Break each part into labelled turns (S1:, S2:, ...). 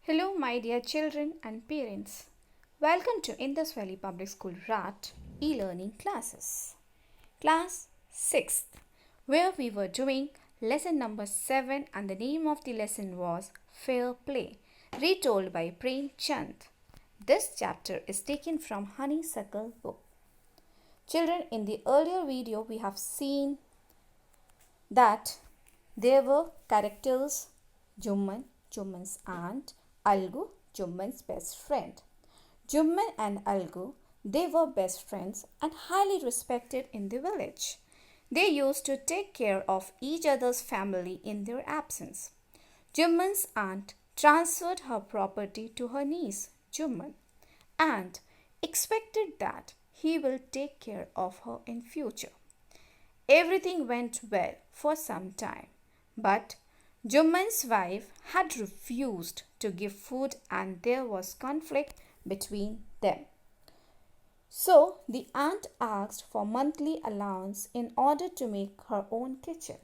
S1: Hello, my dear children and parents. Welcome to Indus Valley Public School RAT e-learning classes. Class 6th, where we were doing lesson number 7 and the name of the lesson was Fair Play, retold by Premchand. This chapter is taken from Honeysuckle book. Children, in the earlier video we have seen that there were characters Jumman, Jumman's aunt, Algu, Jumman's best friend. Jumman and Algu, they were best friends and highly respected in the village. They used to take care of each other's family in their absence. Jumman's aunt transferred her property to her niece, Jumman, and expected that he will take care of her in future. Everything went well for some time, but Jumman's wife had refused to give food and there was conflict between them. So the aunt asked for monthly allowance in order to make her own kitchen.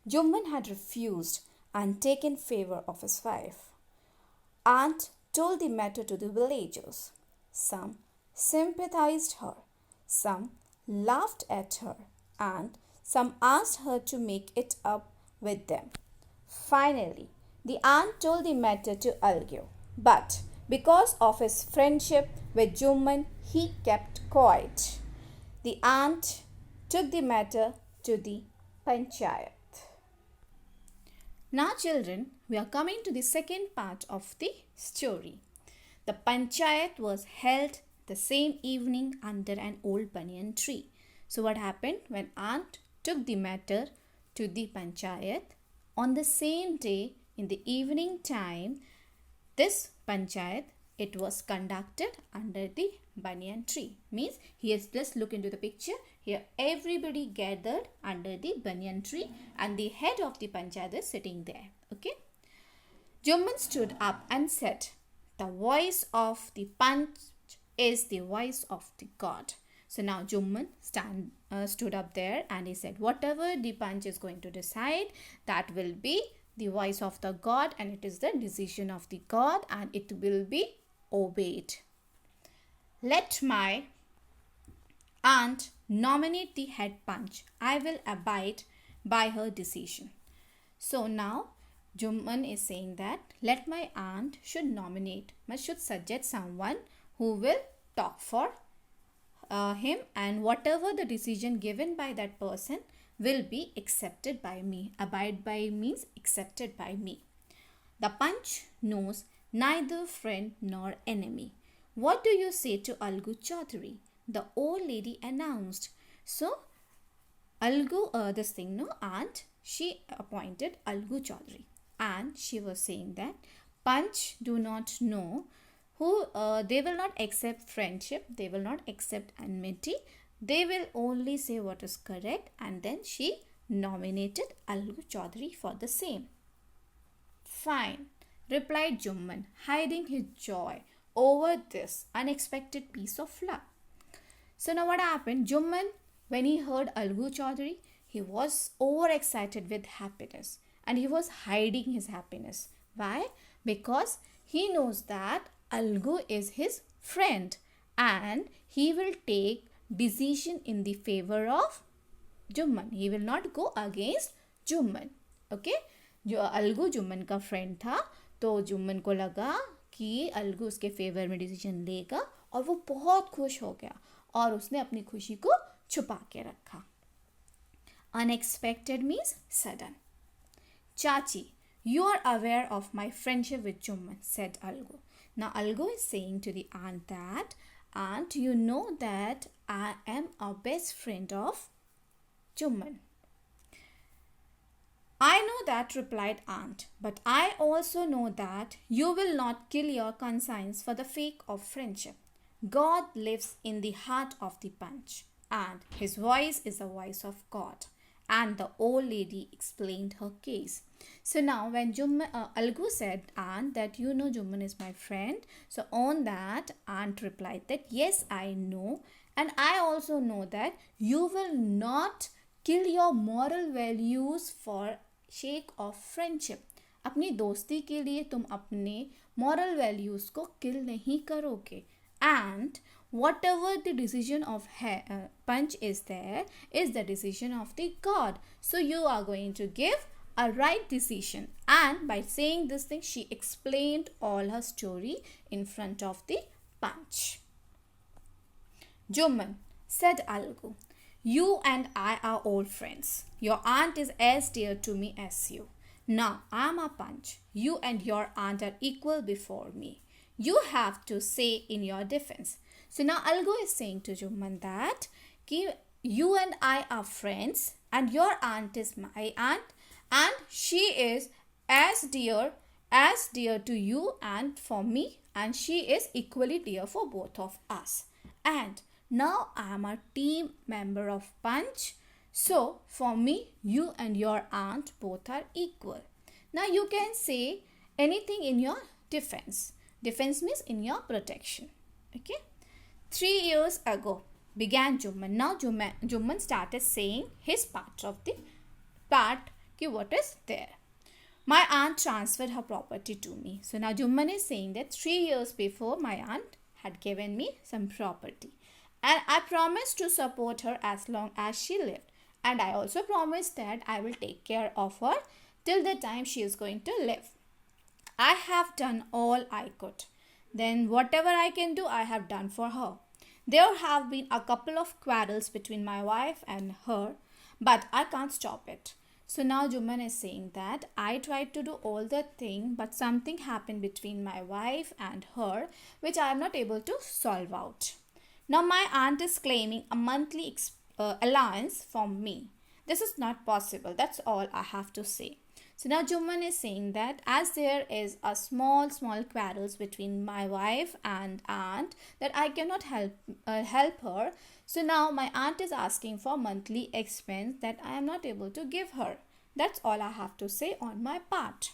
S1: Jumman had refused and taken favor of his wife. Aunt told the matter to the villagers. Some sympathized her, some laughed at her, and some asked her to make it up with them. Finally, the aunt told the matter to Algu, but because of his friendship with Jumman, he kept quiet. The aunt took the matter to the Panchayat. Now, children, we are coming to the second part of the story. The Panchayat was held the same evening under an old banyan tree. So, what happened when aunt took the matter to the Panchayat? On the same day, in the evening time, this Panchayat, it was conducted under the banyan tree. Means, here, let's look into the picture. Here, everybody gathered under the banyan tree and the head of the Panchayat is sitting there. Okay. Jumman stood up and said, "The voice of the Panch is the voice of the God." So now Jumman stood up there and he said, whatever the Panch is going to decide, that will be the voice of the God and it is the decision of the God and it will be obeyed. Let my aunt nominate the head Panch. I will abide by her decision. So now Jumman is saying that let my aunt should nominate, should suggest someone who will talk for him and whatever the decision given by that person will be accepted by me. Abide by means accepted by me. The Panch knows neither friend nor enemy. What do you say to Algu Chaudhary? The old lady announced. So Algu, aunt, she appointed Algu Chaudhary and she was saying that Panch do not know they will not accept friendship, they will not accept enmity, they will only say what is correct and then she nominated Algu Chaudhary for the same. Fine, replied Jumman, hiding his joy over this unexpected piece of luck. So now what happened? Jumman, when he heard Algu Chaudhary, he was overexcited with happiness and he was hiding his happiness. Why? Because he knows that Algu is his friend and he will take decision in the favor of Jumman. He will not go against Jumman. Okay? जो अलगू जुम्मन का friend था तो जुम्मन को लगा कि अलगू उसके favour में decision लेगा और वो बहुत खुश हो गया और उसने अपनी खुशी को छुपा के रखा. Unexpected means sudden. Chachi, you are aware of my friendship with Jumman, said Algu. Now Algu is saying to the aunt that, aunt, you know that I am a best friend of Jumman. I know that, replied aunt, but I also know that you will not kill your conscience for the sake of friendship. God lives in the heart of the Panch and his voice is the voice of God. And the old lady explained her case. So now when Algu said, aunt, that you know Jumman is my friend. So on that, aunt replied that yes, I know. And I also know that you will not kill your moral values for sake of friendship. अपनी दोस्ती के लिए तुम अपने moral values को kill नहीं करोगे. And whatever the decision of Panch is there is the decision of the God. So you are going to give a right decision. And by saying this thing, she explained all her story in front of the Panch. Jumman, said Algu, you and I are old friends. Your aunt is as dear to me as you. Now I am a Panch. You and your aunt are equal before me. You have to say in your defense. So now Algu is saying to Jumman that you and I are friends and your aunt is my aunt and she is as dear to you and for me, and she is equally dear for both of us. And now I am a team member of Panch. So for me, you and your aunt both are equal. Now you can say anything in your defense. Defense means in your protection. Okay. 3 years ago began Jumman. Now Jumman started saying his part of the part. What is there? My aunt transferred her property to me. So now Jumman is saying that 3 years before my aunt had given me some property. And I promised to support her as long as she lived. And I also promised that I will take care of her till the time she is going to live. I have done all I could. Then whatever I can do, I have done for her. There have been a couple of quarrels between my wife and her, but I can't stop it. So now Jumman is saying that I tried to do all the thing, but something happened between my wife and her, which I am not able to solve out. Now my aunt is claiming a monthly allowance from me. This is not possible. That's all I have to say. So now Jumman is saying that as there is a small quarrels between my wife and aunt, that I cannot help her. So now my aunt is asking for monthly expense that I am not able to give her. That's all I have to say on my part.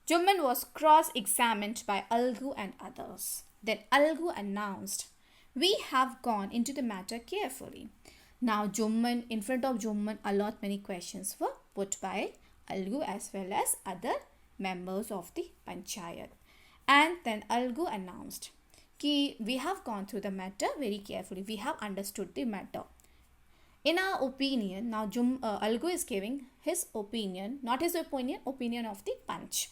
S1: Jumman was cross-examined by Algu and others. Then Algu announced, we have gone into the matter carefully. Now Jumman, in front of Jumman, a lot many questions were put by Algu as well as other members of the Panchayat. And then Algu announced, we have gone through the matter very carefully. We have understood the matter. In our opinion, now Algu is giving his opinion, not his opinion, opinion of the Panch.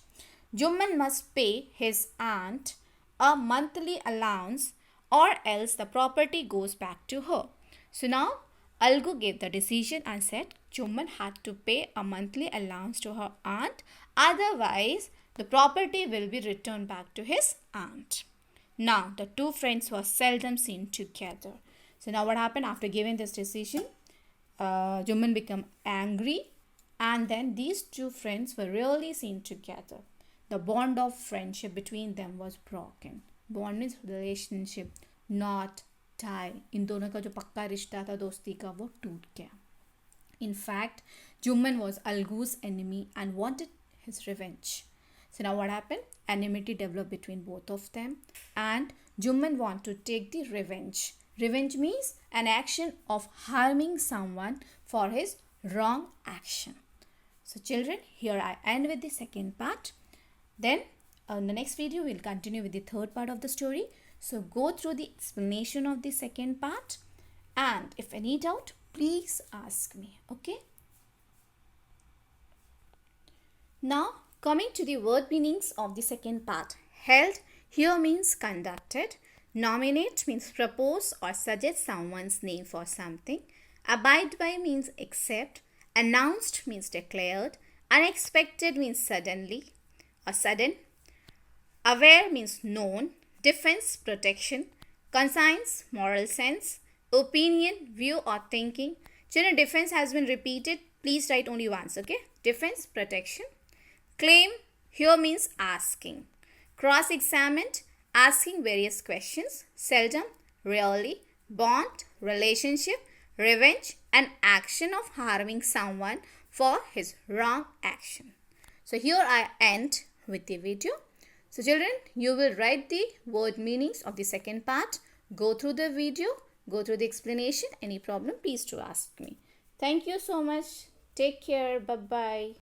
S1: Jumman must pay his aunt a monthly allowance or else the property goes back to her. So now Algu gave the decision and said Jumman had to pay a monthly allowance to her aunt, otherwise the property will be returned back to his aunt. Now the two friends were seldom seen together. So now what happened after giving this decision? Jumman became angry and then these two friends were rarely seen together. The bond of friendship between them was broken. Bond means relationship, not tie. इन दोनों का जो पक्का रिश्ता था दोस्ती का वो टूट गया. In fact, Jumman was Algu's enemy and wanted his revenge. So now what happened? Enmity developed between both of them and Jumman wanted to take the revenge. Revenge means an action of harming someone for his wrong action. So children, here I end with the second part. Then in the next video, we'll continue with the third part of the story. So go through the explanation of the second part. And if any doubt, please ask me. Okay. Now coming to the word meanings of the second part. Held here means conducted. Nominate means propose or suggest someone's name for something. Abide by means accept. Announced means declared. Unexpected means suddenly or sudden. Aware means known. Defense, protection. Conscience, moral sense. Opinion, view or thinking. Children, defense has been repeated. Please write only once, okay? Defense, protection. Claim, here means asking. Cross-examined, asking various questions. Seldom, rarely. Bond, relationship. Revenge, an action of harming someone for his wrong action. So here I end with the video. So children, you will write the word meanings of the second part. Go through the video. Go through the explanation. Any problem, please to ask me. Thank you so much. Take care. Bye-bye.